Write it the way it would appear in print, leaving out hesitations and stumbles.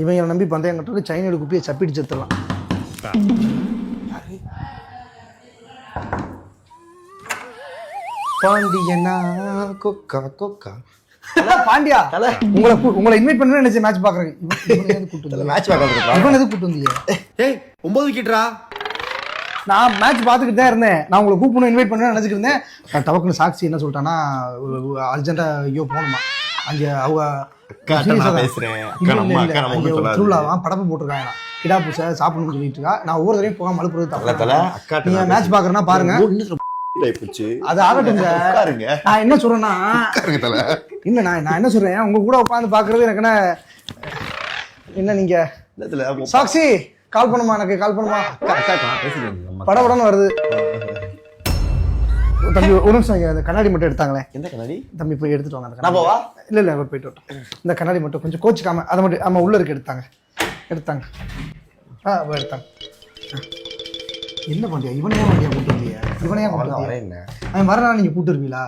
இவங்களை நம்பி பந்தயம் கட்டுறது சைனோட குப்பியை சப்பிட்டு செத்துடலாம். பாண்டியனா கொக்கா கொக்கா பாண்டியா உங்களை இன்வைட் பண்ணணும்னு நினைச்ச மேட்ச் பாக்குறேன். மேட்ச் பார்க்கறது இவன் எதுக்கு கூட்டு வந்தீங்க? ஏய் 9 விக்கெட்ரா. நான் மேட்ச் பார்த்துக்கிட்டு தான் இருந்தேன். நான் உங்களை கூப்பிடணும் இன்வைட் பண்ணணும்னு நினைச்சிட்டு இருந்தேன். டவக்குன்னு சாக்சி என்ன சொல்லிட்டான்னா அர்ஜென்ட்டா ஐயோ போகணுமா அங்கே அவங்க திருவிழாவா படப்பு போட்டிருக்காங்க. கிடா பூசை சாப்பிடணும்னு சொல்லிட்டு இருக்கா. நான் ஒவ்வொரு தடையும் போகாம அழுப்புறது தப்பு. நீங்க மேட்ச் பாக்குறேன்னா பாருங்க. அது ஆகட்டும். நான் என்ன சொல்றேன்னா இல்ல நான் என்ன சொல்றேன், உங்க கூட உட்காந்து பாக்குறது எனக்கு என்ன நீங்க சாக்சி கால் பண்ணுமா, எனக்கு கால் பண்ணுமா, படபடன்னு வருது. தம்பி ஒரு நிமிஷம், அந்த கண்ணாடி மட்டும் எடுத்தாங்களே. எந்த கண்ணாடி தம்பி போய் எடுத்துட்டு வாங்க. இல்ல அவர் போயிட்டு வரட்டும். இந்த கண்ணாடி மட்டும் கொஞ்சம் கோச்சிக்காம அதை மட்டும் ஆமா உள்ள இருக்கு எடுத்தாங்க. எடுத்தாங்க என்ன பண்ணியா? இவனையா வண்டியா கூட்டு வந்தியா? இவனையா கூட்டு வந்தியா? அவன் வரலாம் நீங்க கூட்டு இருப்பீங்களா?